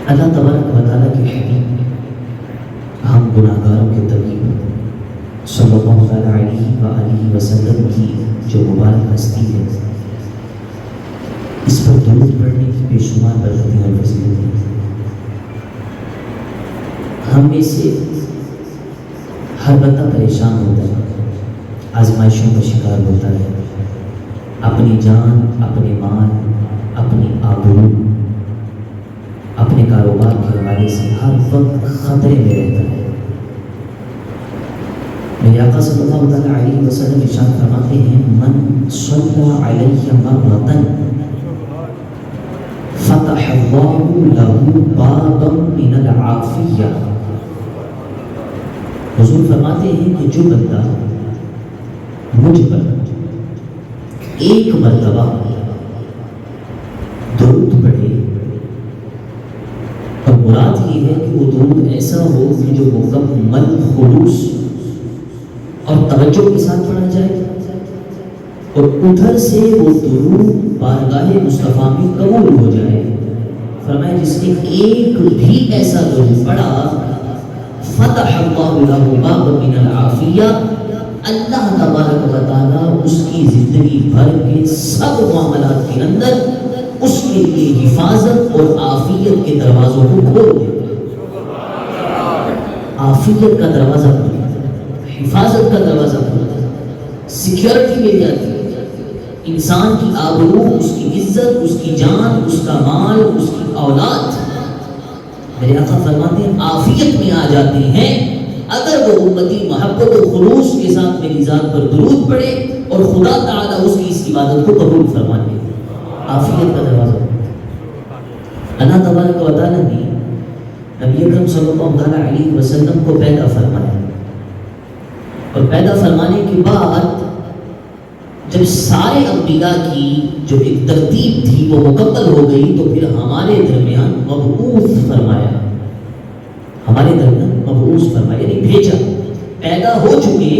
اللہ تبارک و تعالیٰ کے حبیب ہم گناہ گاروں کے طبیب صلی اللہ علیہ وآلہ وسلم کی جو مبارک ہستی ہے، اس پر درود پڑھنے کی بے شمار برکتیں اور فضیلتیں ہیں۔ ہم میں سے ہر بندہ پریشان ہوتا ہے، آزمائشوں کا شکار ہوتا ہے، اپنی جان، اپنے مال، اپنی آبرو، اپنے کاروبار کے حوالے سے ہر وقت خطرے میں رہتا ہے۔ میرے آقا صلی اللہ علیہ وسلم ارشاد فرماتے ہیں، من صلی علیہ مرۃ فتح اللہ لہ بابا من العافیہ۔ حضور فرماتے ہیں کہ جو بندہ مجھ پر ایک مرتبہ درود پڑھے، اور مراد یہ ہے کہ وہ درود ایسا ہو کہ جو مکمل خلوص اور توجہ کے ساتھ پڑھا جائے، اور ادھر سے وہ درود بارگاہ مصطفیٰ میں قبول ہو جائے۔ فرمایا جس نے ایک بھی ایسا درود پڑھا، فتح اللہ لہ بابا من العافیہ، اللہ تبارک و تعالیٰ اس کی زندگی بھر کے سب معاملات کے اندر اس کے لیے حفاظت اور عافیت کے دروازوں کو کھول دیتا ہے۔ عافیت کا دروازہ کھولتا ہے، حفاظت کا دروازہ کھولتا ہے، سیکیورٹی مل جاتی ہے، انسان کی آبرو، اس کی عزت، اس کی جان، اس کا مال، اس کی اولاد، میرے آقا فرماتے ہیں عافیت میں آ جاتے ہیں اگر وہ امتی محبت و خلوص کے ساتھ میری ذات پر درود پڑھے اور خدا تعالیٰ اس کی اس عبادت کو قبول فرما لے۔ عافیت کا دروازہ اللہ تبارک و تعالیٰ نے نبی اکرم صلی اللہ علیہ وسلم کو پیدا فرمایا، اور پیدا فرمانے کے بعد جب سارے انبیاء کی جو ایک ترتیب تھی وہ مکمل ہو گئی، تو پھر ہمارے درمیان مبعوث فرمایا، ہمارے درمیان مبعوث فرمایا، یعنی بھیجا۔ پیدا ہو چکے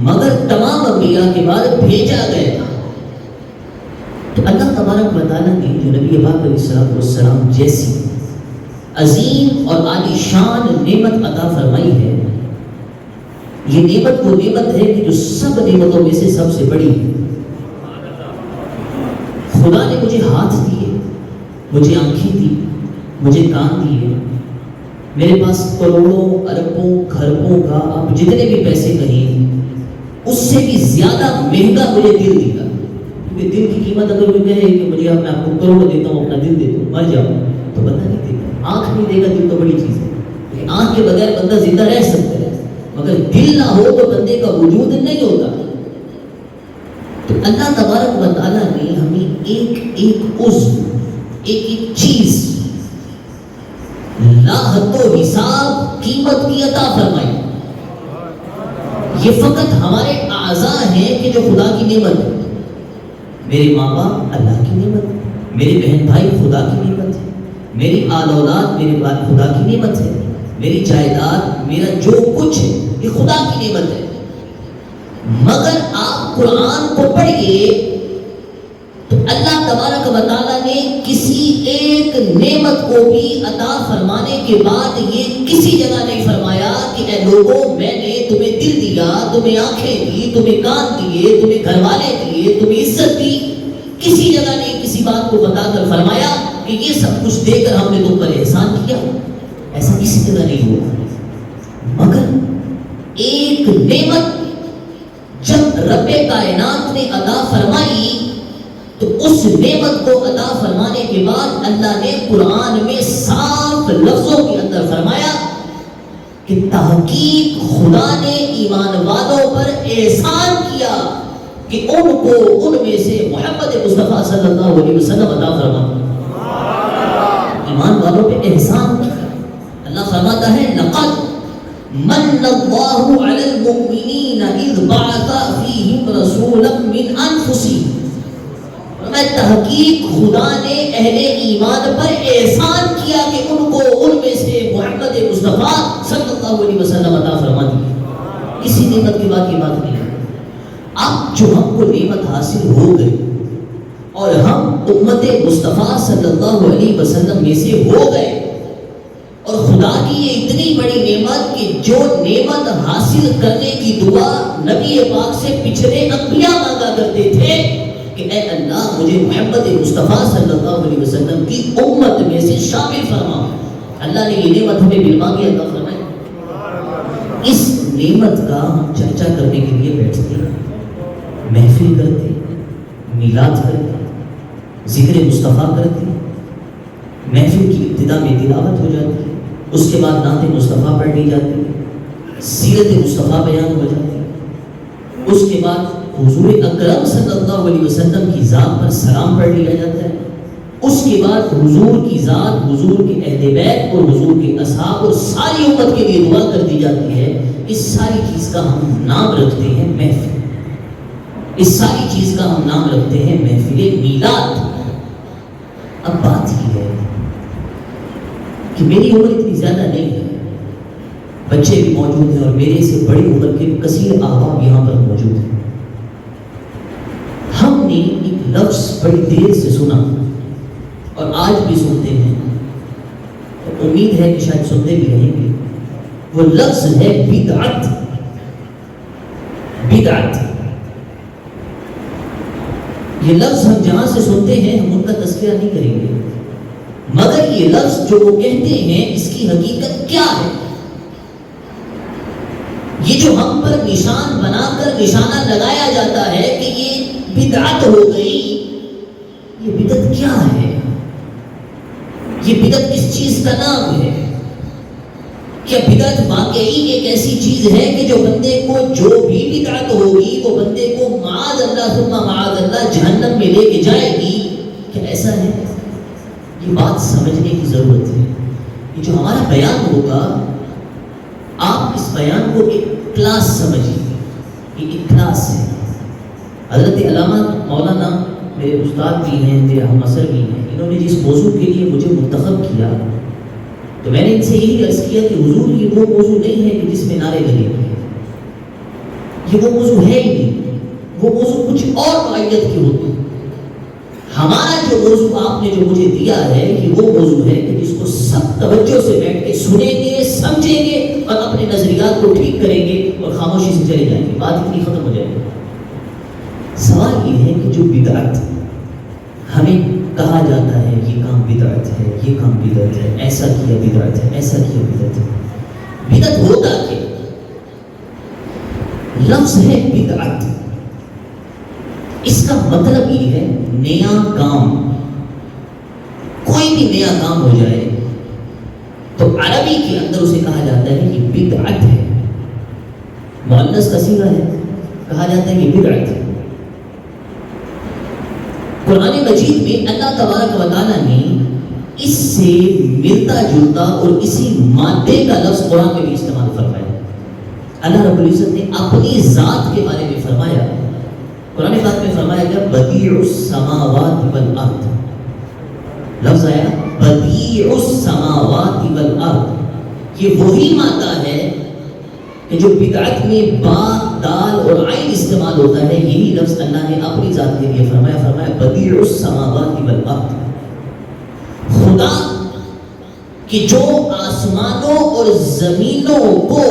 مگر تمام انبیاء کے بعد بھیجا گیا۔ تو اللہ تبارک و تعالیٰ نے جو نبی پاک علیہ السلام جیسی عظیم اور عالی شان نعمت عطا فرمائی ہے، یہ نعمت وہ نعمت ہے کہ جو سب نعمتوں میں سے سب سے بڑی ہے۔ خدا نے مجھے ہاتھ دیے، مجھے آنکھیں دی، مجھے کان دیے، میرے پاس کروڑوں اربوں کھربوں کا آپ جتنے بھی پیسے کہیں اس سے بھی زیادہ مہنگا مجھے دل دیا، کیونکہ دل کی قیمت اگر وہ کہے کہ مجھے میں آپ کو کروڑ دیتا ہوں، اپنا دل دیتا ہوں، مر جاؤ، تو بندہ نہیں دیتا۔ آنکھ نہیں دے گا، دل تو بڑی چیز ہے، لیکن آنکھ کے بغیر بندہ زندہ رہ سکتا ہے، مگر دل نہ ہو تو بندے کا وجود نہیں ہوتا۔ تو اللہ تبارک و تعالیٰ نے ہمیں ایک ایک عضو، ایک ایک چیز لا حد و حساب قیمت کی عطا فرمائی۔ یہ فقط ہمارے اعضاء ہیں کہ جو خدا کی نعمت ہے۔ میرے ماں باپ اللہ کی نعمت ہے، میرے بہن بھائی خدا کی نعمت ہے، میری آل اولاد میرے بعد خدا کی نعمت ہے، میری جائیداد، میرا جو کچھ ہے یہ خدا کی نعمت ہے۔ مگر آپ قرآن کو پڑھیے تو اللہ تبارک و تعالیٰ نے کسی ایک نعمت کو بھی عطا فرمانے کے بعد یہ کسی جگہ نہیں فرمایا کہ اے لوگوں میں نے تمہیں دل دیا، تمہیں آنکھیں دی، تمہیں کان دیے، تمہیں گھر والے دیے، تمہیں عزت دی۔ کسی جگہ نہیں کسی بات کو بتا کر فرمایا کہ یہ سب کچھ دے کر ہم نے تم پر احسان کیا، ایسا کسی جگہ نہیں ہوا۔ مگر ایک نعمت جب رب کائنات نے عطا فرمائی تو اس نعمت کو عطا فرمانے کے بعد اللہ نے قرآن میں صاف لفظوں کے اندر فرمایا کہ تحقیق خدا نے ایمان والوں پر احسان کیا کہ ان کو ان میں سے محمد مصطفیٰ صلی اللہ علیہ وسلم عطا فرما۔ ایمان والوں پہ احسان کیا۔ اللہ فرماتا ہے لقد من اللہ علی المؤمنین اذ بعث فیہم رسولا من انفسہم۔ میں تحقیق خدا نے اہل ایمان پر احسان کیا کہ ان کو ان میں سے محمد مصطفیٰ صلی اللہ علیہ وسلم عطا فرما دی۔ کسی نعمت کے بعد یہ بات نہیں ہے۔ اب جو ہم کو نعمت حاصل ہو گئی اور ہم امت مصطفیٰ صلی اللہ علیہ وسلم میں سے ہو گئے. اور خدا کی یہ اتنی بڑی نعمت کہ جو نعمت حاصل کرنے کی دعا نبی پاک سے پچھلے انبیاء مانگا کرتے تھے کہ اے اللہ مجھے محمد مصطفیٰ صلی اللہ علیہ وسلم کی امت میں سے شامل فرما. اللہ نے یہ نعمت ہمیں بالمانگی عطا فرمائی. اس نعمت کا ہم چرچا کرنے کے لیے بیٹھتے ہیں, محفل کرتے, میلاد کرتے, ذکر مصطفیٰ کرتے. محفل کی ابتدا میں تلاوت ہو جاتی ہے, اس کے بعد نعت مصطفیٰ پڑھ لی جاتی ہے, سیرت مصطفیٰ بیان ہو جاتی ہے, اس کے بعد حضور اکرم صلی اللہ علیہ وسلم کی ذات پر سلام پڑھ لیا جاتا ہے, اس کے بعد حضور کی ذات, حضور کے اہل بیت اور حضور کے اصحاب اور ساری امت کے لیے دعا کر دی جاتی ہے. اس ساری چیز کا ہم نام رکھتے ہیں محفل. اس ساری چیز کا ہم نام رکھتے ہیں محفل میلاد. اب بات یہ ہے کہ میری عمر اتنی زیادہ نہیں ہے, بچے بھی موجود ہیں اور میرے سے بڑی عمر کے کثیر احباب یہاں پر موجود ہیں. ہم نے ایک لفظ بڑی دیر سے سنا اور آج بھی سنتے ہیں, اور امید ہے کہ شاید سنتے بھی رہیں گے. وہ لفظ ہے بدعت. بدعت یہ لفظ ہم جہاں سے سنتے ہیں ہم ان کا تذکرہ نہیں کریں گے, مگر یہ لفظ جو وہ کہتے ہیں اس کی حقیقت کیا ہے. یہ جو ہم پر نشان بنا کر نشانہ لگایا جاتا ہے کہ یہ بدعت ہو گئی, یہ بدعت کیا ہے؟ یہ بدعت کس چیز کا نام ہے؟ کیا بدعت واقعی ایک ایسی چیز ہے کہ جو بندے کو جو بھی بدعت ہوگی وہ بندے کو معاذ اللہ ثم معاذ اللہ جہنم میں لے کے جائے گی؟ کیا ایسا ہے؟ یہ بات سمجھنے کی ضرورت ہے. یہ جو ہمارا بیان ہوگا آپ اس بیان کو ایک کلاس سمجھیے, یہ ایک کلاس ہے. حضرت علامہ مولانا میرے استاد بھی ہیں, میرے ہم عصر بھی ہیں, انہوں نے جس موضوع کے لیے مجھے منتخب کیا تو میں نے ان سے یہی عرض کیا کہ حضور یہ وہ موضوع نہیں ہے کہ جس میں نعرے لگے ہوئے ہیں, یہ وہ موضوع ہے ہی نہیں. وہ موضوع کچھ اور نوعیت کی ہوتی ہے. ہمارا جو موضوع آپ نے جو مجھے دیا ہے یہ وہ موضوع ہے کہ جس کو سب توجہ سے بیٹھ کے سنیں گے, سمجھیں گے اور اپنے نظریات کو ٹھیک کریں گے اور خاموشی سے چلے جائیں گے, بات اتنی ختم ہو جائے گی. سوال یہ ہے کہ جو بدعت ہمیں کہا جاتا ہے یہ کام بدعت ہے, یہ کام بدعت ہے, ایسا کیا بدعت ہے, ایسا کیا بدعت ہے. بدعت ہوتا کیا؟ لفظ ہے بدعت, اس کا مطلب یہ ہے نیا کام. کوئی بھی نیا کام ہو جائے تو عربی کے اندر اسے کہا جاتا ہے یہ بدعت ہے. مؤنث کا صیغہ ہے, کہا جاتا ہے یہ بدعت ہے. قرآن مجید میں اللہ تبارک و تعالیٰ نے اس سے ملتا جلتا اور اسی مادے کا لفظ قرآن میں بھی استعمال فرمایا. اللہ رب العزت نے اپنی ذات کے بارے میں فرمایا. قرآن پاک میں فرمایا گیا بدیع السماوات والارض. لفظ آیا بدیع السماوات والارض. یہ وہی مادہ ہے کہ جو بدعت میں با, دال اور عین استعمال ہوتا ہے, یہی لفظ اللہ نے اپنی ذات کے لیے فرمایا. فرمایا بدیع السماوات والارض. خدا کہ جو آسمانوں اور زمینوں کو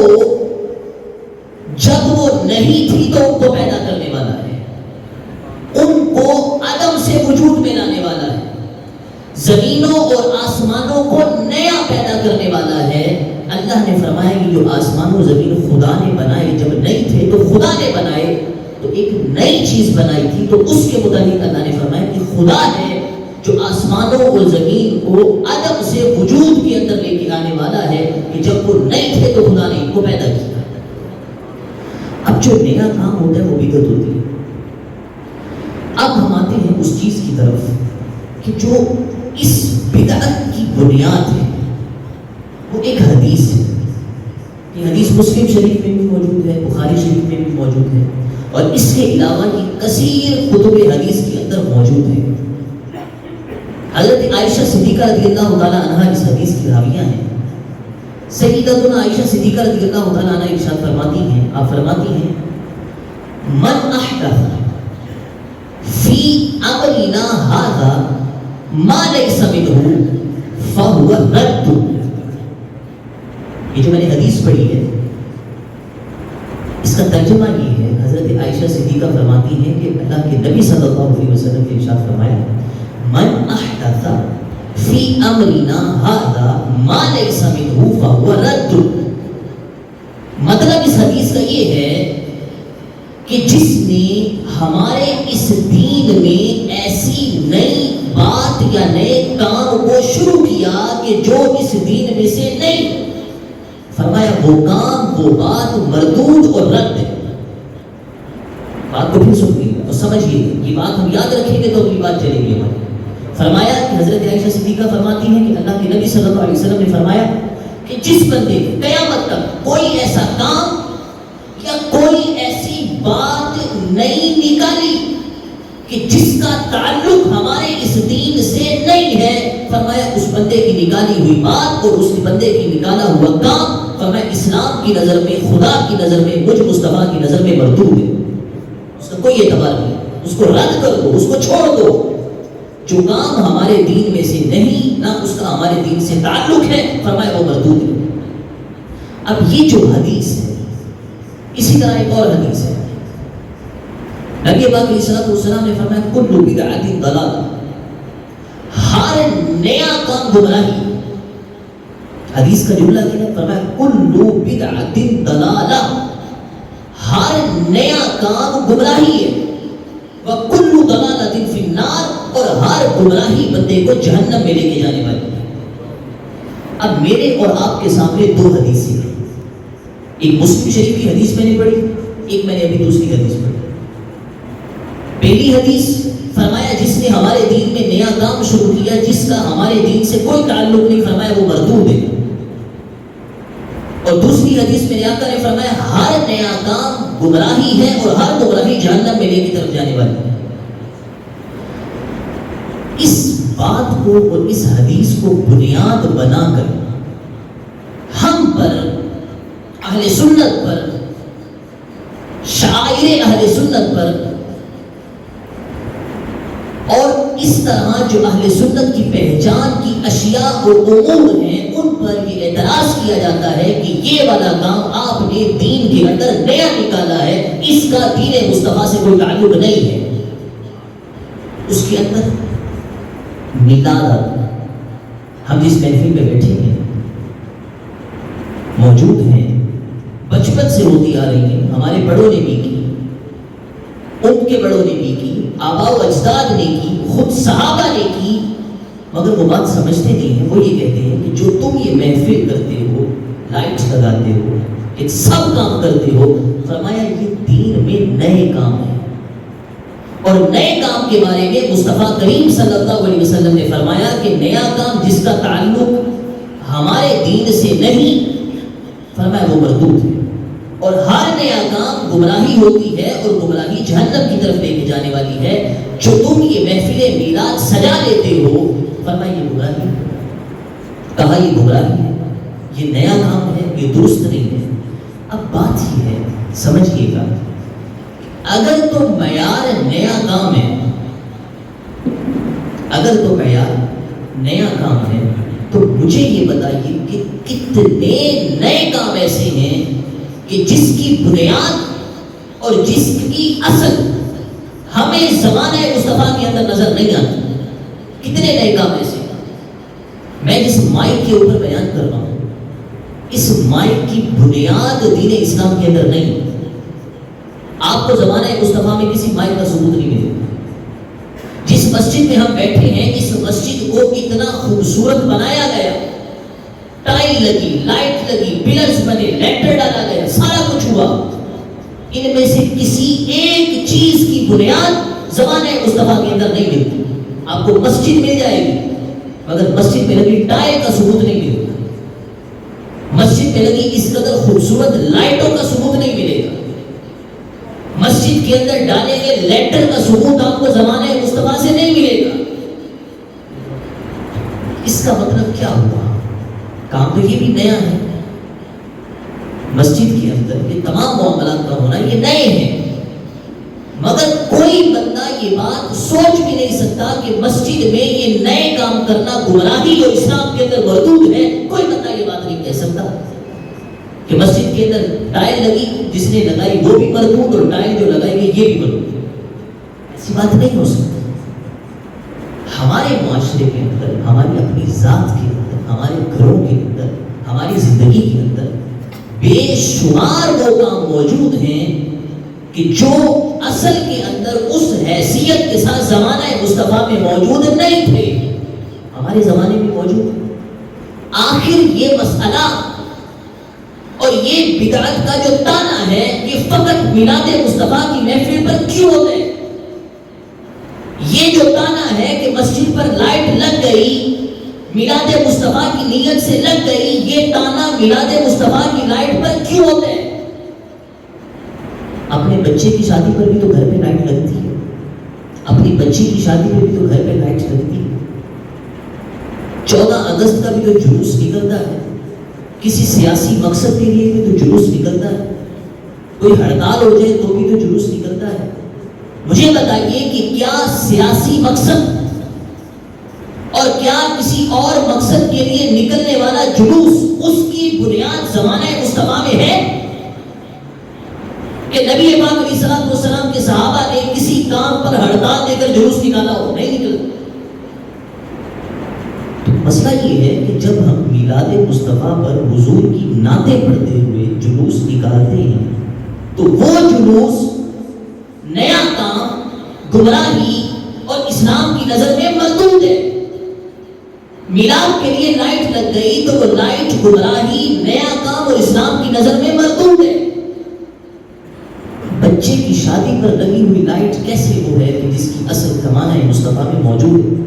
جب وہ نہیں تھی تو ان کو پیدا کرنے والا ہے, ان کو عدم سے وجود میں لانے والا ہے, زمینوں اور آسمانوں کو نیا پیدا کرنے والا ہے. اللہ نے فرمایا کہ جو آسمان و زمین خدا نے بنائے جب نہیں تھے تو خدا نے بنائے تو ایک نئی چیز بنائی تھی, تو اس کے متعلق اللہ نے فرمایا کہ خدا ہے جو آسمانوں اور زمین کو عدم سے وجود کے اندر لے کے آنے والا ہے کہ جب وہ نہیں تھے تو خدا نے ان کو پیدا کیا. اب جو نیا کام ہوتا ہے وہ بدعت ہوتی ہے. اب ہم آتے ہیں اس چیز کی طرف کہ جو اس بدعت کی بنیاد ہے وہ ایک حدیث ہے. یہ حدیث مسلم شریف میں بھی موجود ہے, بخاری شریف میں بھی موجود ہے, اور اس کے علاوہ یہ کثیر کتب حدیث کے اندر موجود ہے. حضرت عائشہ صدیقہ رضی اللہ تعالیٰ عنہ اس حدیث کی راویہ ہیں. سیدتنا عائشہ صدیقہ رضی اللہ تعالیٰ عنہ ارشاد فرماتی ہیں, آپ فرماتی ہیں من احدث فی امرنا ھذا ما لیس منہ فہو رد. یہ جو میں نے حدیث پڑھی ہے اس کا ترجمہ یہ ہے، حضرت عائشہ صدیقہ فرماتی ہیں کہ اللہ کے نبی صلی اللہ علیہ وسلم نے ارشاد فرمایا من احدث فی امرنا ھذا ما لیس منہ فہو رد. مطلب اس حدیث کا یہ ہے کہ جس نے ہمارے اس دین میں ایسی نئی بات یا نئے کام کو شروع کیا کہ جو اس دین میں سے نہیں، فرمایا وہ کام وہ بات مردود اور رد ہے. بات کو پھر سنیے تو سمجھیے، یہ بات ہم یاد رکھیں گے تو اگلی بات چلے گی ہماری. فرمایا کہ حضرت عائشہ صدیقہ فرماتی ہیں کہ اللہ کے نبی صلی اللہ علیہ وسلم نے فرمایا کہ جس بندے قیامت تک کوئی ایسا کام یا کوئی ایسی بات نہیں نکالی کہ جس کا تعلق ہمارے اس دین سے نہیں ہے، فرمایا اس بندے کی نکالی ہوئی بات اور اس بندے کی نکالا ہوا کام فرمایا اسلام کی نظر میں، خدا کی نظر میں، مجھ مصطفیٰ کی نظر میں مردود ہے. اس کا کوئی اعتبار نہیں، اس کو رد کر دو، اس کو چھوڑ دو. جو کام ہمارے دین میں سے نہیں، نہ اس کا ہمارے دین سے تعلق ہے، فرمایا وہ مردود ہے. اب یہ جو حدیث ہے، اسی طرح ایک اور حدیث ہے، نبی پاک علیہ الصلوۃ والسلام نے فرمایا کل بدعۃ ضلالہ، ہر نیا کام گمراہی. حدیث کا جملہ کیا ہے؟ فرمایا کل بدعۃ ضلالہ، ہر نیا کام گمراہی ہے. وکل ضلالۃ فی النار، اور ہر گمراہی بندے کو جہنم میں لے کے جانے والی ہے. اب میرے اور آپ کے سامنے دو حدیثیں ہیں، ایک مسلم شریف کی حدیث میں نے پڑھی، ایک میں نے ابھی دوسری حدیث پڑھی. پہلی حدیث فرمایا جس نے ہمارے دین میں نیا کام شروع کیا جس کا ہمارے دین سے کوئی تعلق نہیں، فرمایا وہ مردود ہے. اور دوسری حدیث میں آقا نے فرمایا ہر نیا کام گمراہی ہے اور ہر گمراہی جہنم میں لے کی طرف جانے والی ہے. اس بات کو اور اس حدیث کو بنیاد بنا کر ہم پر، اہل سنت پر، شاعر اہل سنت پر، اور اس طرح جو اہل سنت کی پہچان کی اشیاء اور امور ہیں ان پر یہ اعتراض کیا جاتا ہے کہ یہ والا کام آپ نے دین کے اندر نیا نکالا ہے، اس کا دین مصطفیٰ سے کوئی تعلق نہیں ہے. اس کے اندر میلاد، ہم جس محفل پہ بیٹھے ہیں موجود ہیں، بچپن سے ہوتی آ رہی ہیں، ہمارے بڑوں نے بھی کی، ان کے بڑوں نے بھی کی، آباء و اجداد نے کی، خود صحابہ نے کی، مگر وہ بات سمجھتے نہیں ہیں. وہ یہ کہتے ہیں کہ جو تم یہ محفل کرتے ہو، لائٹس لگاتے ہو، ایک سب کام کرتے ہو، فرمایا یہ دین میں نئے کام ہیں. اور نئے کام کے بارے میں مصطفیٰ کریم صلی اللہ علیہ وسلم نے فرمایا کہ نیا کام جس کا تعلق ہمارے دین سے نہیں، فرمایا وہ مردود ہے. اور ہر نیا کام گمراہی ہوتی ہے اور گمراہی جہنم کی طرف لے کے جانے والی ہے. جو تم یہ محفل میلاد سجا لیتے ہو، فرمایا یہ گمراہی ہے. کہا یہ گمراہی ہے، یہ نیا کام ہے، یہ درست نہیں ہے. اب بات یہ ہے، سمجھئے گا، اگر تو معیار نیا کام ہے، اگر تو معیار نیا کام ہے تو مجھے یہ بتائیے کہ کتنے نئے کام ایسے ہیں کہ جس کی بنیاد اور جس کی اصل ہمیں زمانہ مصطفیٰ کے اندر نظر نہیں آتی. کتنے نئے کام ایسے ہیں. میں جس مائک کے اوپر بیان کر رہا ہوں، اس مائک کی بنیاد دین اسلام کے اندر نہیں. آپ کو زمانہ مصطفیٰ میں کسی مائک کا ثبوت نہیں ملے. جس مسجد میں ہم بیٹھے ہیں، اس مسجد کو اتنا خوبصورت بنایا گیا، ٹائل لگی، لائٹ لگی، پلرز بنے، لینٹر ڈالا گیا، سارا کچھ ہوا. ان میں سے کسی ایک چیز کی بنیاد زمانہ مصطفیٰ کے اندر نہیں ملتی. آپ کو مسجد مل جائے گی مگر مسجد میں لگی ٹائل کا ثبوت نہیں ملے گا. مسجد میں لگی اس قدر خوبصورت لائٹوں کا ثبوت نہیں ملے گا. مسجد کے اندر ڈالے گئے لینٹر کا ثبوت آپ کو زمانہ مصطفیٰ سے نہیں ملے گا. اس کا مطلب کیا ہوا؟ کام تو یہ بھی نیا ہے. مسجد کے اندر یہ تمام معاملات کا ہونا یہ نئے ہیں. مگر کوئی بندہ یہ بات سوچ بھی نہیں سکتا کہ مسجد میں یہ نئے کام کرنا گمراہی جو اسلام کے اندر مردود ہے. کوئی بندہ یہ بات نہیں کہہ سکتا کہ مسجد کے اندر ٹائل لگی, جس نے لگائی وہ بھی مردود اور ٹائل جو لگائی گئی یہ بھی مردود. ایسی بات نہیں ہو سکتی. ہمارے معاشرے کے اندر, ہماری اپنی ذات کے اندر, ہمارے گھروں کے اندر, ہماری زندگی کے اندر بے شمار وہ کام موجود ہیں کہ جو اصل کے اندر اس حیثیت کے ساتھ زمانہ مصطفیٰ میں موجود نہیں تھے, ہمارے زمانے میں موجود ہیں. آخر یہ مسئلہ اور یہ بدعت کا جو تانا ہے یہ فقط میلاد مصطفیٰ کی محفل پر کیوں ہوتا ہے؟ یہ جو تانا ہے کہ مسجد پر لائٹ لگ گئی, میلاد مصطفیٰ کی نیت سے لگ گئی, یہ تانا میلاد مصطفیٰ کی لائٹ پر کیوں ہوتا ہے؟ اپنے بچے کی شادی پر بھی تو گھر پہ لائٹ لگتی ہے, اپنی بچی کی شادی پر بھی تو گھر پہ لائٹ لگتی ہے. 14 اگست کا بھی تو جلوس نکلتا ہے, کسی سیاسی مقصد کے لیے بھی تو جلوس نکلتا ہے, کوئی ہڑتال ہو جائے تو بھی تو جلوس نکلتا ہے. مجھے بتائیے کہ کیا سیاسی مقصد اور کیا کسی اور مقصد کے لیے نکلنے والا جلوس اس کی بنیاد زمانہ مصطفیٰ میں ہے کہ نبی پاک علیہ السلام کے صحابہ نے کسی کام پر ہڑتال دے کر جلوس نکالا ہو؟ نہیں نکلا. تو مسئلہ یہ ہے کہ جب ہم میلاد مصطفیٰ پر حضور کی نعتیں پڑھتے ہوئے جلوس نکالتے ہیں تو وہ جلوس نیا کام, گمراہی اور اسلام کی نظر میں مردود ہے. میلاد کے لیے لائٹ لگ گئی تو وہ لائٹ گمراہی, نیا کام اور اسلام کی نظر میں مردود ہے. بچے کی شادی پر لگی ہوئی لائٹ کیسے وہ ہے کہ جس کی اصل زمانہ مصطفیٰ میں موجود ہے؟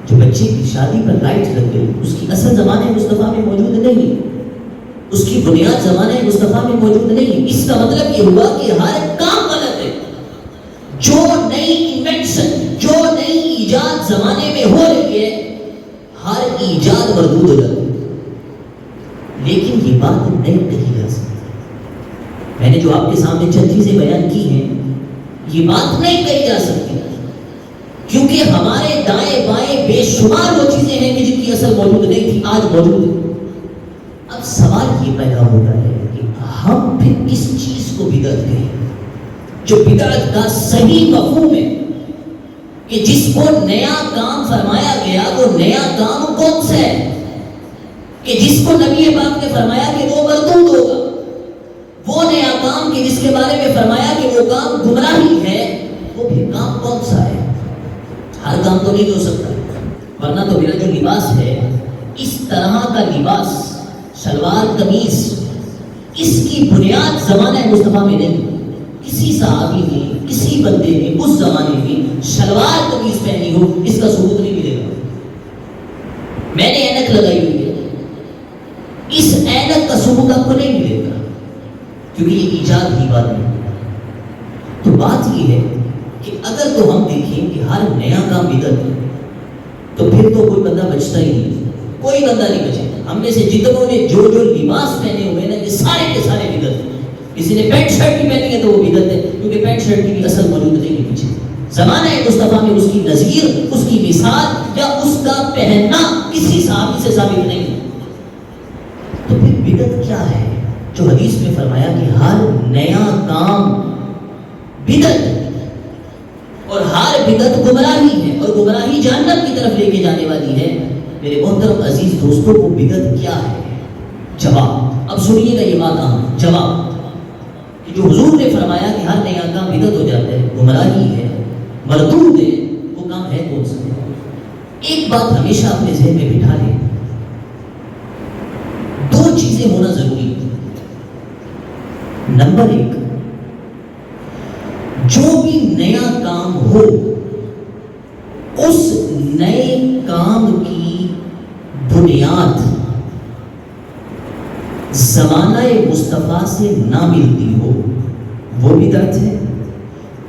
جو بچے کی شادی پر لائٹ لگ گئی اس کی اصل زمانہ مصطفیٰ میں موجود نہیں, اس کی بنیاد زمانہ مصطفیٰ میں موجود نہیں. اس کا مطلب یہ ہوا کہ ہر کام غلط ہے. جو نئی انوینشن, جو نئی ایجاد زمانے میں ہو رہی ہے, ہر ایجاد مردود ہو جاتی ہے. لیکن یہ بات نہیں کہی جا سکتی. میں نے جو آپ کے سامنے چند چیزیں بیان کی ہیں, یہ بات نہیں کہی جا سکتی کیونکہ ہمارے دائیں بائیں بے شمار وہ چیزیں ہیں کہ جن کی اصل موجود نہیں تھی, آج موجود ہے. اب سوال یہ پیدا ہوتا ہے کہ ہم پھر کس چیز کو بدعت کہیں, جو بدعت کا صحیح مفہوم ہے کہ جس کو نیا کام فرمایا گیا وہ نیا کام کون سا ہے کہ جس کو نبی پاک نے فرمایا کہ وہ مردود ہوگا, وہ نیا کام کہ جس کے بارے میں فرمایا کہ وہ کام گمراہی ہے, وہ پھر کام کون سا ہے؟ ہر کام تو نہیں ہو سکتا, ورنہ تو میرا جو لباس ہے اس طرح کا لباس, شلوار قمیص, اس کی بنیاد زمانہ مصطفیٰ میں نہیں. کسی صحابی نے, کسی بندے نے اس زمانے میں شلوار قمیص پہنی ہو, اس کا ثبوت نہیں ملے گا. میں نے اینک لگائی ہوئی ہے, اس اینک کا ثبوت آپ کو نہیں ملے گا کیونکہ یہ ایجاد ہی بات نہیں. تو بات یہ ہے کہ اگر تو ہم دیکھیں کہ ہر نیا کام بدعت ہے تو پھر تو کوئی بندہ بچتا ہی نہیں, کوئی بندہ نہیں بچے. ہم میں سے جتنوں نے جو لباس پہنے ہوئے نا یہ سارے کے سارے بدعت ہیں. کسی نے پینٹ شرٹ بھی پہنی ہے تو وہ بدعت ہے کیونکہ پینٹ شرٹ کی بھی اصل موجود نہیں ہے پیچھے. زمانہ مصطفیٰ میں اس کی نظیر, اس کی مثال یا اس کا پہننا کسی صحابی سے ثابت نہیں ہے. تو پھر بدعت کیا ہے جو حدیث میں فرمایا کہ ہر نیا کام بدعت ہے اور ہر بدعت گمراہی ہے اور گمراہی جہنم کی طرف لے کے جانے والی ہے؟ میرے محترم عزیز دوستوں, وہ بدعت کیا ہے؟ جواب اب سنیے گا, یہ بات اہم جواب کہ جو حضور نے فرمایا کہ ہر نیا کام بدعت ہو جاتا ہے, گمراہی ہے, مردود ہے, وہ کام ہے کون سا؟ ایک بات ہمیشہ اپنے ذہن میں بٹھا لیں, دو چیزیں ہونا ضروری ہے. نمبر 1, جو بھی نیا کام ہو اس نئے کام کی بنیاد زمانہ مصطفیٰ سے نہ ملتی ہو وہ بدعت ہے,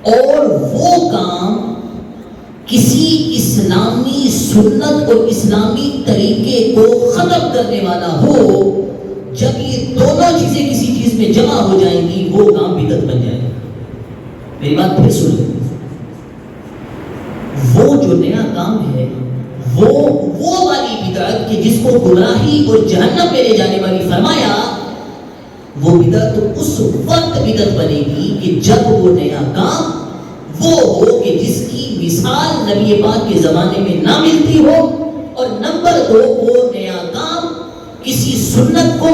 اور وہ کام کسی اسلامی سنت اور اسلامی طریقے کو ختم کرنے والا ہو. جب یہ دونوں چیزیں کسی چیز میں جمع ہو جائیں گی وہ کام بدعت بن جائے گا. میری بات پھر سن لیں، وہ جو نیا کام ہے وہ والی بدعت کہ جس کو گمراہی اور جہنم میں لے جانے والی فرمایا، وہ بدعت اس وقت بدعت بنے گی کہ جب وہ نیا کام وہ ہو کہ جس کی مثال نبی پاک کے زمانے میں نہ ملتی ہو، اور نمبر 2 وہ نیا کام کسی سنت کو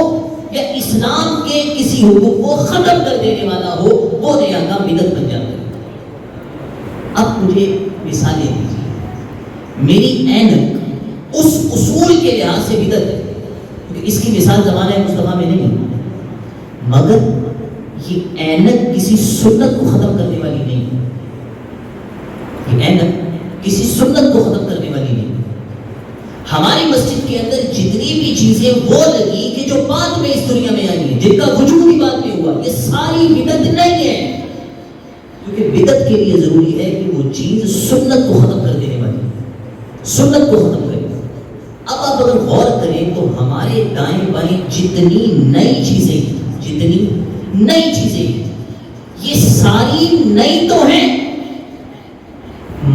یا اسلام کے کسی حکم کو ختم کر دینے والا ہو، وہ نیا کام بدعت بن جاتا ہے۔ اب مجھے مثالیں دیجیے، میری اینک اس اصول کے لحاظ سے بدعت ہے کیونکہ اس کی مثال زمانہ مصطفیٰ میں نہیں ہے، مگر یہ اینک کسی سنت کو ختم کرنے والی نہیں ہے، یہ اینک کسی سنت کو ختم کرنے والی نہیں ہے۔ ہماری مسجد کے اندر جتنی بھی چیزیں وہ لگی کہ جو بعد میں اس دنیا میں آئی ہیں، جن کا وجود ہی بعد میں ہوا، یہ ساری بدعت نہیں ہے، کیونکہ بدعت کے لیے ضروری ہے کہ وہ چیز سنت کو ختم کر دینے والی، سنت کو ختم کرے۔ اب آپ اگر غور کریں تو ہمارے دائیں بائیں جتنی نئی چیزیں یہ ساری نئی تو ہیں،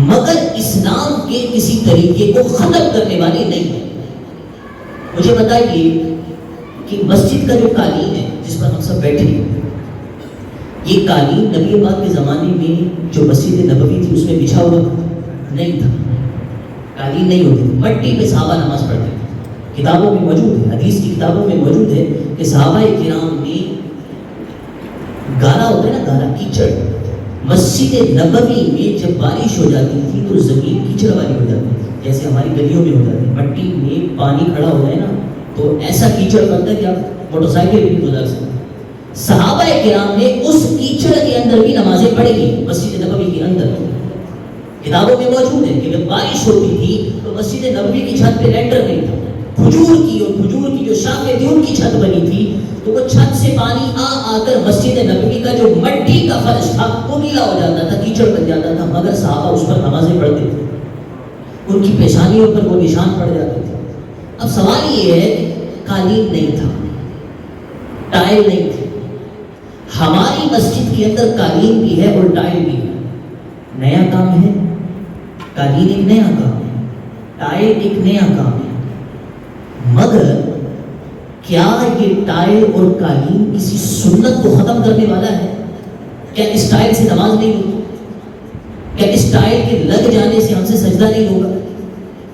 مگر اسلام کے کسی طریقے کو ختم کرنے والی نہیں ہے۔ مجھے بتائیے کہ مسجد کا جو قالین ہے جس پر ہم سب بیٹھے ہیں، یہ قالین نبی پاک کے زمانے میں جو مسجد نبوی تھی اس میں بچھا ہوا نہیں تھا، قالین نہیں ہوتے تھے، مٹی پہ صحابہ نماز پڑھتے تھے۔ کتابوں میں موجود ہے، حدیث کی کتابوں میں موجود ہے کہ صحابہ کرام نے گارا ہوتا ہے نا، گارا کیچڑ، مسجد نبوی میں جب بارش ہو جاتی تھی تو زمین کیچڑ والی ہو جاتی تھی، جیسے ہماری گلیوں میں ہو جاتی ہے، مٹی میں پانی کھڑا ہو جائے نا تو ایسا کیچڑ بنتا ہے کہ آپ موٹر سائیکل بھی گزار سکتے۔ صحابہ کرام نے اس کیچڑ کے اندر بھی نمازیں پڑھی گی مسجد نبوی کے اندر۔ کتابوں میں موجود ہے کہ جب بارش ہوتی تھی تو مسجد نبوی کی چھت پہ لینٹر نہیں تھا، کھجور کی جو شاخیں تھی ان کی چھت بنی تھی، تو وہ چھت سے پانی آ کر مسجد نبوی کا جو مٹی کا فرش تھا وہ گیلا ہو جاتا تھا، کیچڑ بن جاتا تھا، مگر صحابہ اس پر نمازیں پڑھتے تھے، ان کی پیشانیوں پر وہ نشان پڑ جاتے تھے۔ اب سوال یہ ہے کہ قالین نہیں تھا، ٹائل نہیں تھی، ہماری مسجد کے اندر قالین بھی ہے اور ٹائل بھی ہے، نیا کام ہے، قالین ایک نیا کام ہے، ٹائل ایک نیا کام ہے، مگر کیا یہ ٹائل اور قالین کسی سنت کو ختم کرنے والا ہے؟ کیا اس ٹائل سے نماز نہیں ہوگی؟ کیا اس ٹائل کے لگ جانے سے ہم سے سجدہ نہیں ہوگا؟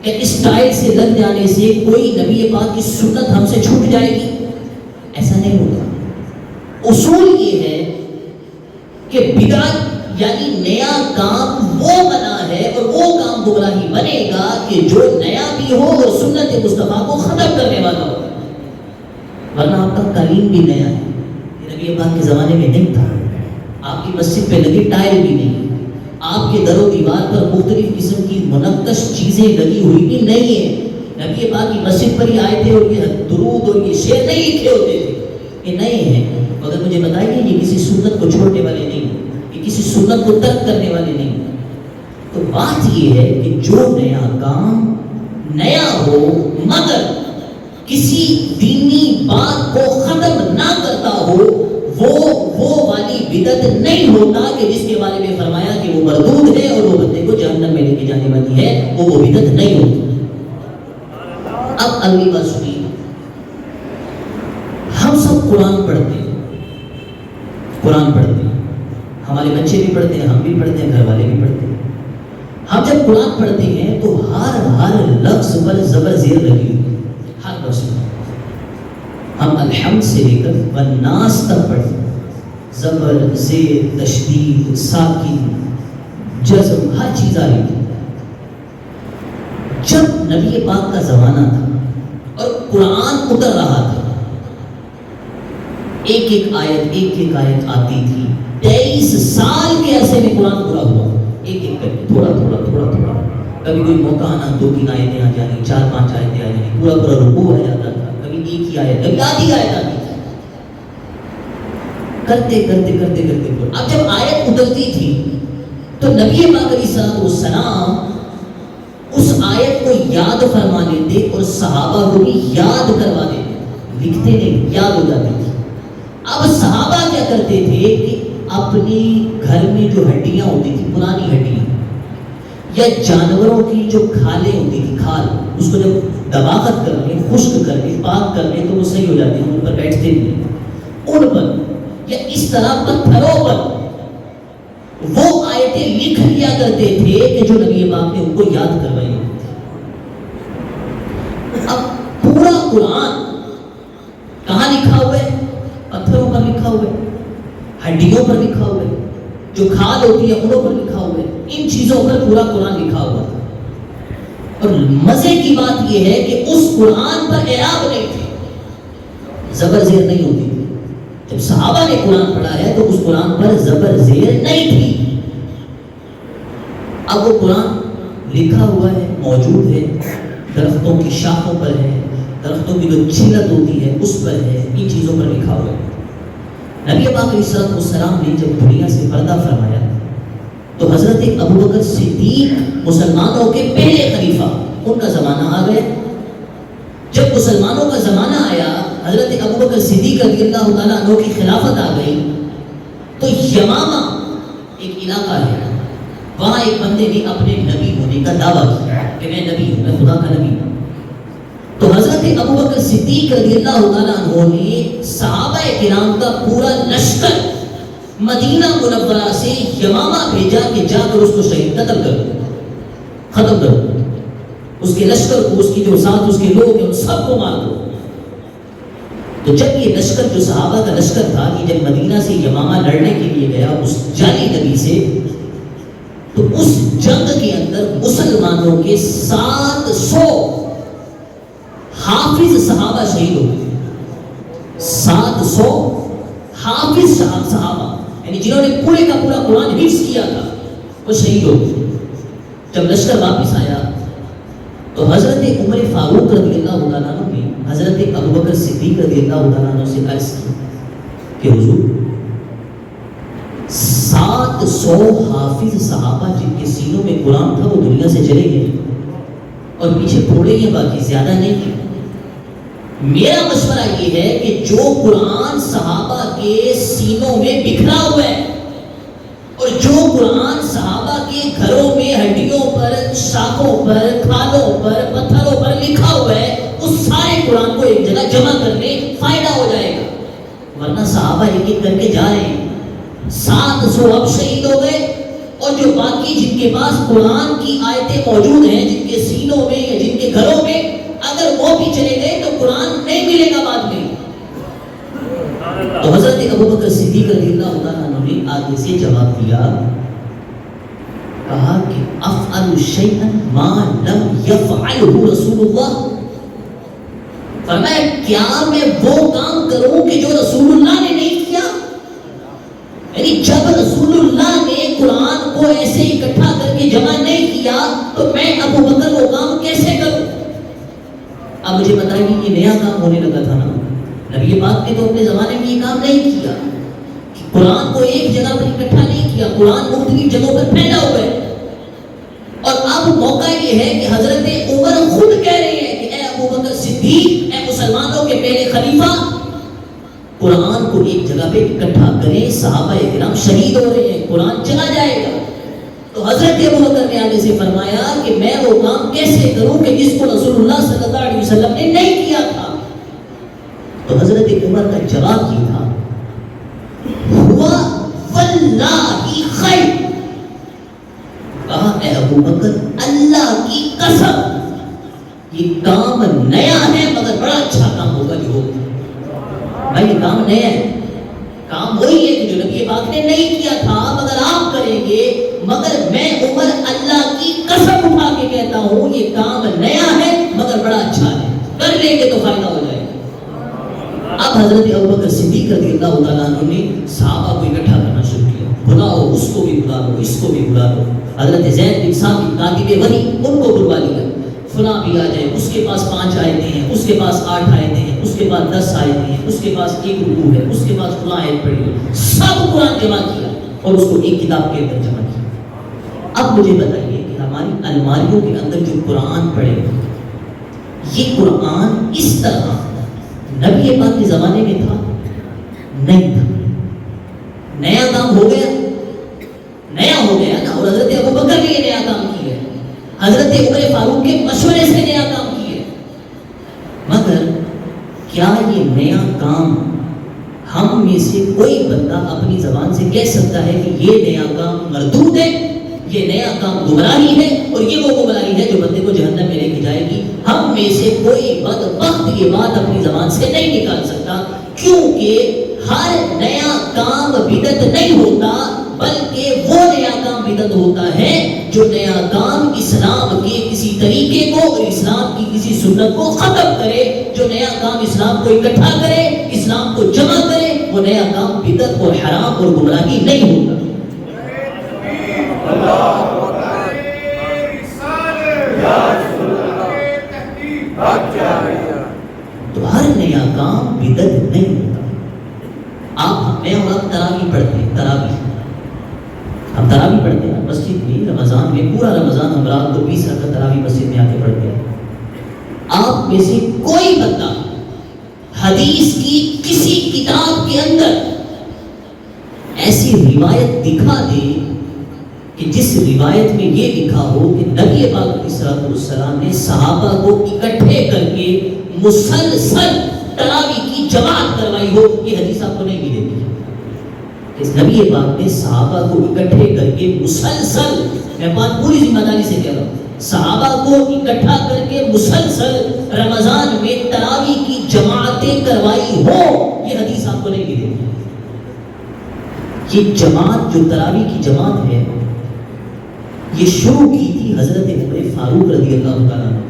کیا اس ٹائل سے لگ جانے سے کوئی نبی پاک کی سنت ہم سے چھوٹ جائے گی؟ ایسا نہیں ہوگا۔ اصول یہ ہے کہ بدعت یعنی نیا کام وہ بنا ہے اور وہ کام گمراہی بنے گا کہ جو نیا بھی ہو اور سنت مصطفیٰ کو ختم کرنے والا ہو، ورنہ آپ کا قالین بھی نیا ہے، یہ نبی پاک کے زمانے میں نہیں تھا، آپ کی مسجد پہ لگی ٹائل بھی نہیں، آپ کے در و دیوار پر مختلف قسم کی منقش چیزیں لگی ہوئی بھی نہیں ہیں، نبی پاک کی مسجد پر ہی آئے تھے اور یہ درود اور یہ شعر نہیں لکھے ہوتے تھے، یہ نئے ہیں، مگر مجھے بتائیے یہ کسی سنت کو چھوڑنے والے نہیں، یہ کسی سنت کو ترک کرنے والے نہیں۔ تو بات یہ ہے کہ جو نیا کام نیا ہو مگر کسی دینی بات کو ختم نہ کرتا ہو، وہ والی بدعت نہیں ہوتا کہ جس کے بارے میں فرمایا کہ وہ مردود ہے اور وہ بندے کو جہنم میں لے کے جانے والی ہے، وہ بدعت نہیں ہوتی۔ اب اگلی بات سنیے، ہم سب قرآن پڑھتے ہیں، ہمارے بچے بھی پڑھتے ہیں، ہم بھی پڑھتے ہیں، گھر والے بھی پڑھتے ہیں۔ ہم جب قرآن پڑھتے ہیں تو ہر لفظ پر زبر زیر لگی ہوئی ہے، ہر لفظ پر۔ ہم الحمد سے لے کر والناس تک پڑھتے ہیں، زبر زیر تشدید ساکن جزم ہر چیز آ رہی ہے۔ جب نبی پاک کا زمانہ تھا اور قرآن اتر رہا تھا، ایک ایک آیت آتی تھی، 23 سال کے عرصے میں قرآن پورا ہوا، ایک کر کے تھوڑا کبھی کوئی موقع آنا 2-3 آیتیں آ جانی، 4-5 آیتیں آ جانی، پورا رکوع ہو جاتا تھا، کبھی ایک ہی آیت، کبھی آدھی آیت آتی تھی، کرتے اب جب آیت اترتی تھی تو نبی پاک علیہ السلام اس آیت کو یاد فرما لیتے اور صحابہ کو بھی یاد کروا دیتے، لکھتے نہیں، یاد ہو جاتی تھی۔ اب صحابہ کیا کرتے تھے کہ اپنی گھر میں جو ہڈیاں ہوتی تھی، پرانی ہڈیاں یا جانوروں کی جو کھالیں ہوتی تھی، کھال، اس کو جب دباغت کر لیں، خشک کر لیں، پاک کر لیں تو وہ صحیح ہو جاتے ہیں، ان پر بیٹھتے نہیں، ان پر یا اس طرح پتھروں پر وہ آیتیں لکھ لیا کرتے تھے کہ جو نبی پاک نے ان کو یاد کروائی ہوتی تھی۔ اب پورا قرآن کہاں لکھا ہوا ہے؟ پتھروں پر لکھا ہوا ہے، ہڈیوں پر لکھا ہوا ہے، جو کھال ہوتی ہے انہوں پر لکھا ہوا ہے، ان چیزوں پر پورا قرآن لکھا ہوا تھا۔ اور مزے کی بات یہ ہے کہ اس قرآن پر اعراب نہیں تھے، زبر زیر نہیں ہوتی تھی۔ جب صحابہ نے قرآن پڑھا ہے تو اس قرآن پر زبر زیر نہیں تھی۔ اب وہ قرآن لکھا ہوا ہے، موجود ہے، درختوں کی شاخوں پر ہے، درختوں کی جو چھلت ہوتی ہے اس پر ہے، ان چیزوں پر لکھا ہوا ہے۔ نبی پاک علیہ السلام نے جب دنیا سے پردہ فرمایا تو حضرت ابوبکر صدیق مسلمانوں کے پہلے خلیفہ، ان کا زمانہ آ گیا۔ جب مسلمانوں کا زمانہ آیا، حضرت ابوبکر صدیق رضی اللہ تعالیٰ عنہ کی خلافت آ گئی، تو یمامہ ایک علاقہ ہے، وہاں ایک بندے نے اپنے نبی ہونے کا دعویٰ کیا کہ میں نبی ہوں، میں خدا کا نبی ہوں۔ تو حضرت ابوبکر صدیق رضی اللہ تعالیٰ عنہ نے صحابہ کرام کا پورا لشکر مدینہ منورہ سے یمامہ بھیجا کہ جا کر اس کو شہید قتل کرو، ختم کرو، اس کے لشکر کو، اس کی جو ساتھ اس کے لوگ ہیں ان سب کو مار دو۔ تو جب یہ لشکر جو صحابہ کا لشکر تھا، یہ جب مدینہ سے یمامہ لڑنے کے لیے گیا اس جعلی نبی سے، تو اس جنگ کے اندر مسلمانوں کے 700 حافظ صحابہ شہید ہو گئے۔ 700 حافظ صحابہ، یعنی جنہوں نے پورے کا پورا قرآن حفظ کیا تھا، وہ شہید ہو گئے۔ جب لشکر واپس آیا تو حضرت عمر فاروق رضی اللہ تعالیٰ عنہ نے حضرت ابوبکر صدیق رضی اللہ تعالیٰ عنہ سے عرض کی کہ حضور 700 حافظ صحابہ جن کے سینوں میں قرآن تھا وہ دنیا سے چلے گئے، اور پیچھے تھوڑے ہی باقی، زیادہ نہیں تھے۔ میرا مشورہ یہ ہے کہ جو قرآن صحابہ کے سینوں میں بکھرا ہوا ہے اور جو قرآن صحابہ کے گھروں میں ہڈیوں پر، شاخوں پر، کھالوں پر، پتھروں پر لکھا ہوا ہے، اس سارے قرآن کو ایک جگہ جمع کرنے فائدہ ہو جائے گا۔ ورنہ صحابہ ایک ایک کر کے جا رہے ہیں، 700 اب شہید ہو گئے، اور جو باقی جن کے پاس قرآن کی آیتیں موجود ہیں، جن کے سینوں میں یا جن کے گھروں میں، اگر وہ بھی چلے گئے تو قرآن نہیں ملے گا بعد میں۔ تو حضرت ابوبکر صدیق رضی اللہ تعالیٰ عنہ نے آگے سے جواب دیا، کہا کہ افعل شیئا ما لم یفعلہ رسول اللہ، فرمایا کیا میں وہ کام کروں کہ جو رسول اللہ نے نہیں کیا؟ یعنی جب رسول اللہ نے قرآن کو ایسے اکٹھا کر کے جمع نہیں کیا تو میں ابوبکر وہ کام کیسے کروں؟ اب مجھے بتائیں کہ یہ نیا کام ہونے لگا تھا نا، نبی پاک نے تو اپنے زمانے میں یہ کام نہیں کیا، قرآن کو ایک جگہ پر اکٹھا نہیں کیا، قرآن مختلف جگہوں پر پھیلا ہوا ہے۔ اور اب موقع یہ ہے کہ حضرت عمر خود کہہ رہے ہیں کہ اے ابوبکر صدیق، اے مسلمانوں کے پہلے خلیفہ، قرآن کو ایک جگہ پہ اکٹھا کریں، صحابہ کرام شہید ہو رہے ہیں، قرآن چلا جائے گا۔ تو حضرت ابوبکر نے آگے سے فرمایا کہ میں وہ کام کیسے کروں کہ جس کو رسول اللہ صلی اللہ علیہ وسلم نے نہیں کیا تھا؟ تو حضرت عمر کا جواب یہ تھا، ہوا واللہ خیر، کہا اے ابوبکر اللہ کی قسم یہ کام نیا ہے مگر بڑا اچھا کام ہوگا جو ہوگا۔ بھائی یہ کام نیا ہے، کام وہی ہے کہ جو نبی پاک نے نہیں کیا تھا مگر آپ کریں گے، مگر میں عمر اللہ کی قسم اٹھا کے کہتا ہوں یہ کام نیا ہے مگر بڑا اچھا ہے، کر لیں گے تو فائدہ ہو جائے گا۔ اب حضرت ابوبکر صدیق رضی اللہ تعالیٰ عنہ نے صحابہ کو اکٹھا کرنا شروع کیا، بلاؤ اس کو بھی بلا لو، اس کو بھی بلا لو۔ حضرت زید بن ثابت کاتب وحی ان کو بلوا لیا، فلاں بھی آ جائے، اس کے پاس 5 آیتیں ہیں، اس کے پاس 8 آیتیں ہیں، اس کے پاس 10 آیتیں ہیں، اس کے پاس 1 رکوع ہے، اس کے پاس فلاں آیت پڑھی ہے، سب قرآن جمع کیا اور اس کو ایک کتاب کے اندر جمع کیا۔ اب مجھے بتائیے کہ ہماری الماریوں کے اندر جو قرآن پڑے، یہ قرآن اس طرح نبی پاک کے زمانے میں تھا؟ نہیں تھا، نیا کام ہو گیا، نیا ہو گیا نا. اور حضرت ابوبکر نے یہ نیا کام کیا ہے، حضرت عمر فاروق کے مشورے سے نیا کام کیا ہے. مگر کیا یہ نیا کام ہم میں سے کوئی بندہ اپنی زبان سے کہہ سکتا ہے کہ یہ نیا کام مردود ہے، یہ نیا کام گمراہی ہے اور یہ وہ گمراہی ہے جو بندے کو جہنم میں لے کے جائے گی؟ ہم میں سے کوئی بدبخت یہ بات اپنی زبان سے نہیں نکال سکتا، کیونکہ ہر نیا کام بدعت نہیں ہوتا، بلکہ وہ نیا کام بدعت ہوتا ہے جو نیا کام اسلام کے کسی طریقے کو اور اسلام کی کسی سنت کو ختم کرے. جو نیا کام اسلام کو اکٹھا کرے، اسلام کو جمع کرے، وہ نیا کام بدعت اور حرام اور گمراہی نہیں ہوتا. تو ہر نیا کام بدعت نہیں ہوتا. میں اور آپ تراویح پڑھتے ہیں، ہم تراویح پڑھتے ہیں مسجد میں رمضان میں، پورا رمضان ہم رات کو 20 رکعت تراویح مسجد میں آ کے پڑھتے ہیں. آپ میں سے کوئی بندہ حدیث کی کسی کتاب کے اندر ایسی روایت دکھا دے کہ جس روایت میں یہ لکھا ہو کہ نبی پاک علیہ السلام نے صحابہ کو اکٹھے کر کے مسلسل تراویح کی جماعت کروائی ہو، یہ حدیث آپ کو نہیں ملے گی. اس نبی پاک نے صحابہ کو اکٹھے کر کے مسلسل، میں بات پوری ذمہ داری سے کہہ رہا ہوں، صحابہ کو اکٹھا کر کے مسلسل رمضان میں تراویح کی جماعتیں کروائی ہو، یہ حدیث آپ کو نہیں ملے گی. یہ جماعت جو تراویح کی جماعت ہے، یہ شروع کی تھی حضرت عمر فاروق رضی اللہ تعالیٰ نے.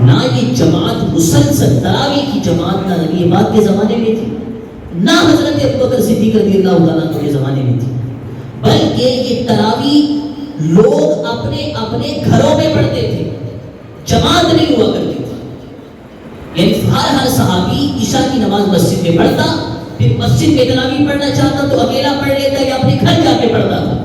نہ یہ جماعت مسلسل تراویح کی جماعت نہ نبی پاک کے زمانے میں تھی، نہ حضرت ابوبکر صدیق رضی اللہ تعالیٰ کے زمانے میں تھی، بلکہ یہ تراویح لوگ اپنے اپنے گھروں میں پڑھتے تھے، جماعت نہیں ہوا کرتی تھی. یعنی ہر صحابی عشاء کی نماز مسجد میں پڑھتا، پھر مسجد میں تراویح پڑھنا چاہتا تو اکیلا پڑھ لیتا یا اپنے گھر جا کے پڑھتا تھا.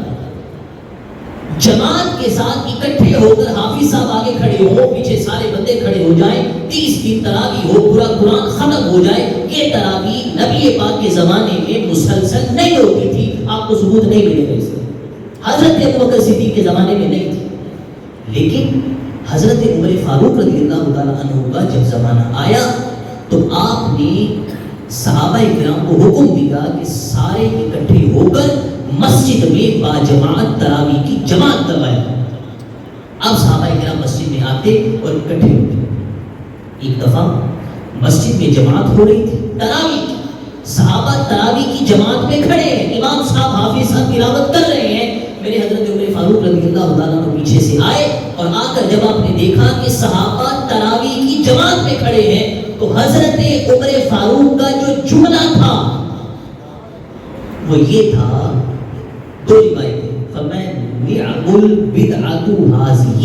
جماعت کے ساتھ اکٹھے ہو کر حافظ صاحب آگے کھڑے ہو، پیچھے سارے بندے کھڑے ہو جائیں، 30 دن تراویح ہو، پورا قرآن ختم ہو جائے، یہ تراویح نبی پاک کے زمانے میں مسلسل نہیں ہوتی تھی. آپ کو ثبوت نہیں ملے گا اس کا. حضرت ابوبکر صدیق کے زمانے میں نہیں تھی، لیکن حضرت عمر فاروق رضی اللہ تعالیٰ عنہ کا جب زمانہ آیا تو آپ نے صحابہ کرام کو حکم دیا کہ سارے اکٹھے ہو کر مسجد میں باجماعت تراویح کی جماعت کروائے. اب صحابہ کرام مسجد میں آتے اور اکٹھے ہوتے. ایک دفعہ مسجد میں جماعت ہو رہی تھی تراویح کی، صحابہ تراویح کی جماعت میں کھڑے ہیں، امام صاحب حافظ صاحب تلاوت کر رہے ہیں. میرے حضرت عمر فاروق رضی اللہ تعالیٰ عنہ پیچھے سے آئے اور آ کر جب آپ نے دیکھا کہ صحابہ تراویح کی جماعت میں کھڑے ہیں تو حضرت عمر فاروق کا جو جملہ تھا وہ یہ تھا، دو روایتیں، فَمَنْ نِعْمُ الْبِدْعَةُ هَٰذِهِ،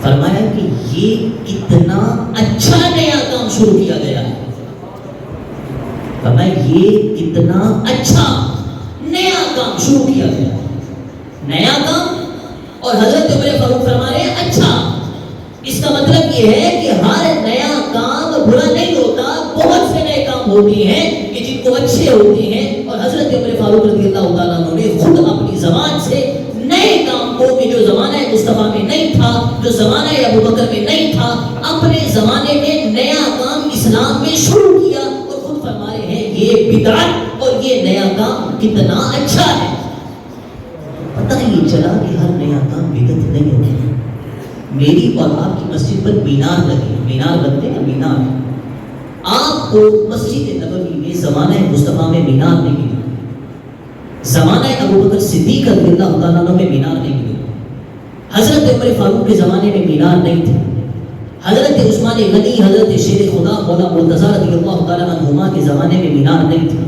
فرمایا کہ یہ کتنا اچھا نیا کام شروع کیا گیا ہے. فرمایا یہ کتنا اچھا نیا کام شروع کیا گیا ہے، نیا کام. اور حضرت عمر فاروق فرما رہے ہیں اچھا. اس کا مطلب یہ ہے کہ ہر نیا کام برا نہیں ہوتا، بہت سے نئے کام ہوتے ہیں کہ جن کو اچھے ہوتے ہیں. اور حضرت عمر فاروق رضی اللہ تعالیٰ عنہ نے خود اپنی زبان سے نئے کام کو کہ جو زمانہ مصطفیٰ میں نہیں تھا، جو زمانہ ابوبکر میں نہیں تھا، اپنے زمانے میں نیا کام اسلام میں شروع کیا اور خود فرما رہے ہیں یہ بدعت اور یہ نیا کام کتنا اچھا ہے. پتہ ہی چلا کہ ہر نیا کام بدعت نہیں ہوتا. میری اور آپ کی مسجد پر مینار لگے، مینار بنتے ہیں مینار. آپ کو مسجد نبوی میں زمانہ مصطفیٰ میں مینار نہیں ملے، زمانہ ابوبکر صدیق رضی اللہ تعالیٰ عنہ میں مینار نہیں ملے، حضرت عمر فاروق کے زمانے میں مینار نہیں تھے، حضرت عثمان غنی، حضرت شیر خدا مولا مرتضیٰ رضی اللہ تعالیٰ عنہما کے زمانے میں مینار نہیں تھا،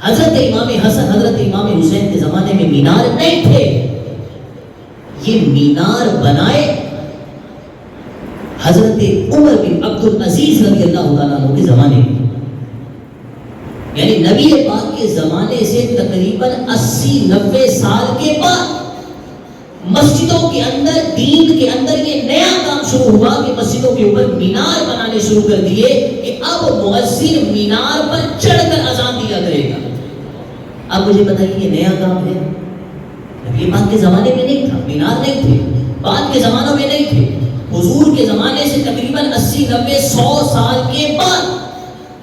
حضرت امام حسن، حضرت امام حسین کے زمانے میں مینار نہیں تھے. یہ مینار بنائے حضرت عمر بن عبد العزیز رضی اللہ تعالیٰ عنہ کے زمانے میں. یعنی نبی پاک کے زمانے سے تقریباً 80-90 سال کے بعد مسجدوں کے اندر، دین کے اندر یہ نیا کام شروع ہوا کہ مسجدوں کے اوپر مینار بنانے شروع کر دیے کہ اب مؤذن مینار پر چڑھ کر اذان دیا کرے اب مجھے بتائیے یہ نیا کام ہے؟ نبی پاک کے زمانے میں نہیں تھا، مینار نہیں تھے، بعد کے زمانوں میں نہیں تھے، حضور کے زمانے سے تقریباً 80 90 100 سال کے بعد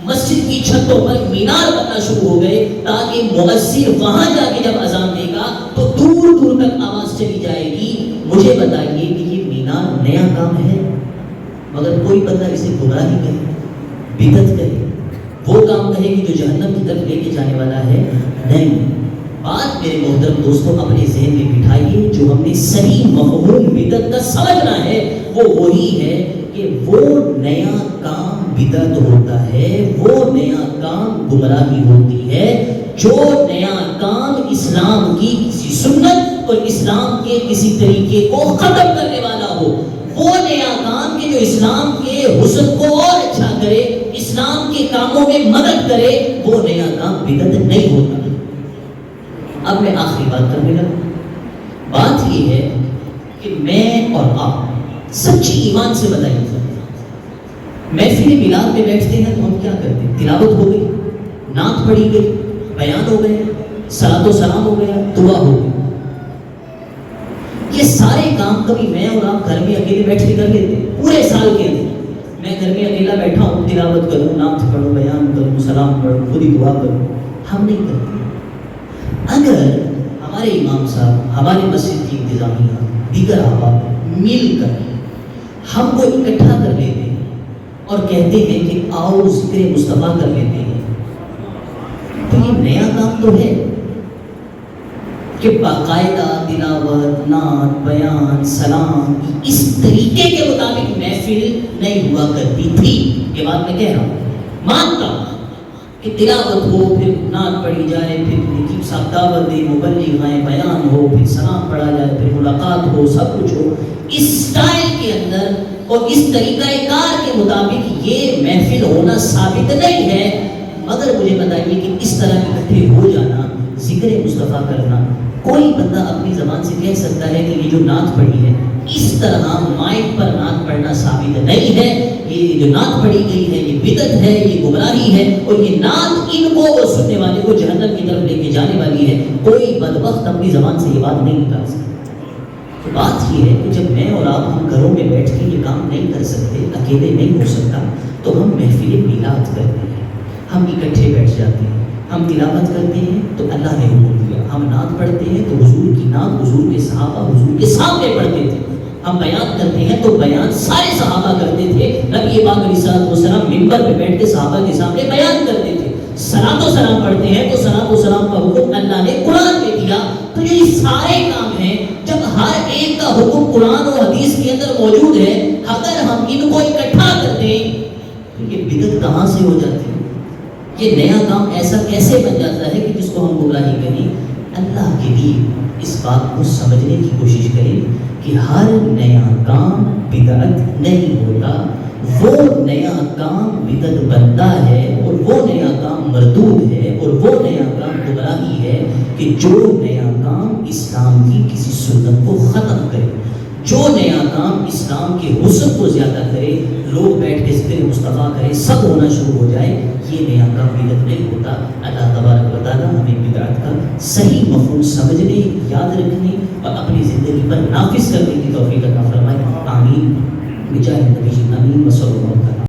مسجد کی چھتوں پر مینار بننا شروع ہو گئے، تاکہ مؤذن وہاں جا کے جب اذان دے گا تو دور دور تک آواز چلی جائے گی۔ مجھے بتائیے کہ یہ مینار نیا کام ہے؟ مگر کوئی بندہ اسے گمراہی کہے، بدعت کہے، وہ کام کہے کہ جو جہنم کی طرف لے کے جانے والا ہے، نہیں۔ بات میرے محترم دوستوں اپنے ذہن میں بٹھائیے، جو ہم نے صحیح مفہوم بدعت کا سمجھنا ہے وہ وہی ہے کہ وہ نیا کام بدعت ہوتا ہے، وہ نیا کام گمراہی ہوتی ہے جو نیا کام اسلام کی کسی سنت اور اسلام کے کسی طریقے کو ختم کرنے والا ہو، وہ نیا کام کہ جو اسلام کے حسن کو اور اچھا کرے، اسلام کے کاموں میں مدد کرے، وہ نیا کام بدعت نہیں ہوتا۔ اب میں آخری بات کرنے لگا۔ بات یہ ہے کہ میں اور آپ سچی ایمان سے بتائیے، محفل میلاد میں بیٹھتے ہیں تو ہم کیا کرتے ہیں؟ تلاوت ہو گئی، نعت پڑھی گئی، بیان ہو گئے، صلاۃ و سلام ہو گیا، دعا ہو گئی۔ یہ سارے کام کبھی میں اور آپ گھر میں اکیلے بیٹھ کے کر لیتے ہیں؟ پورے سال کے اندر میں گھر میں اکیلا بیٹھا ہوں، تلاوت کروں، نعت پڑھوں، بیان کروں، سلام پڑھوں، خود ہی دعا کروں؟ ہم نہیں کرتے۔ اگر ہمارے امام صاحب، ہمارے مسجد کی انتظامیہ، دیگر احباب مل کر ہم کو اکٹھا کر لیتے ہیں اور کہتے ہیں کہ آؤ ذکر مصطفیٰ کر لیتے ہیں، تو یہ نیا کام تو ہے کہ باقاعدہ تلاوت، نعت، بیان، سلام اس طریقے کے مطابق محفل نہیں ہوا کرتی تھی۔ یہ بات میں کہہ رہا ہوں، مانتا ہوں کہ تلاوت ہو، پھر نعت پڑھی جائے، پھر نقیب صاحب دعوت دے، مبلغ آئیں، بیان ہو، پھر سلام پڑھا جائے، پھر ملاقات ہو، سب کچھ ہو، اس سٹائل کے اندر اور اس طریقہ کار کے مطابق یہ محفل ہونا ثابت نہیں ہے۔ مگر مجھے بتائیے کہ اس طرح اکٹھے ہو جانا، ذکر مصطفیٰ کرنا، کوئی بندہ اپنی زبان سے کہہ سکتا ہے کہ یہ جو نعت پڑھی ہے اس طرح مائک پر نعت پڑھنا ثابت نہیں ہے، یہ جو نعت پڑھی گئی ہے یہ بدعت ہے، یہ گمراہی ہے، اور یہ نعت ان کو اور سننے والے کو جہنم کی طرف لے کے جانے والی ہے۔ کوئی بدبخت اپنی زبان سے یہ بات نہیں نکال سکتا۔ تو بات یہ ہے کہ جب میں اور آپ ہم گھروں میں بیٹھ کے یہ کام نہیں کر سکتے، اکیلے نہیں ہو سکتا، تو ہم محفل میلاد کرتے ہیں، ہم اکٹھے بیٹھ جاتے ہیں، ہم تلاوت کرتے ہیں تو اللہ نے حکم دیا، ہم نعت پڑھتے ہیں تو حضور کی نعت حضور کے صحابہ حضور کے سامنے پڑھتے تھے، ہم بیان کرتے ہیں تو بیان سارے صحابہ کرتے تھے، نبی پاک علیہ الصلوۃ والسلام منبر پہ بیٹھ کے صحابہ کے سامنے بیان کرتے تھے، صلاۃ و سلام پڑھتے ہیں تو صلاۃ و سلام کا حکم اللہ نے قرآن میں دیا۔ تو یہ سارے کام ہیں، جب ہر ایک کا حکم قرآن اور حدیث کے اندر موجود ہے، اگر ہم ان کو اکٹھا کرتے ہیں تو یہ بدعت کہاں سے ہو جاتی ہے؟ یہ نیا کام ایسا کیسے بن جاتا ہے کہ جس کو ہم گمراہی کہیں؟ اللہ کے لیے اس بات کو سمجھنے کی کوشش کریں کہ ہر نیا کام بدعت نہیں ہوتا، وہ نیا کام بدعت بنتا ہے اور وہ نیا کام مردود ہے اور وہ نیا کام گمراہی ہے کہ جو نیا کام اسلام کی کسی سنت کو ختم کرے، جو نیا کام اسلام کے حسن کو زیادہ کرے، لوگ بیٹھ کے ذکر مصطفیٰ کرے، سب ہونا شروع ہو جائے، یہ نیا کام بدعت نہیں ہوتا۔ اللہ تبارک و تعالیٰ ہمیں بدعت کا صحیح مفہوم سمجھنے، یاد رکھنے اور اپنی زندگی پر نافذ کرنے کی توفیق عطا فرمائے۔ آمین بجاہ نبی، آمین وصلی اللہ علیہ وسلم۔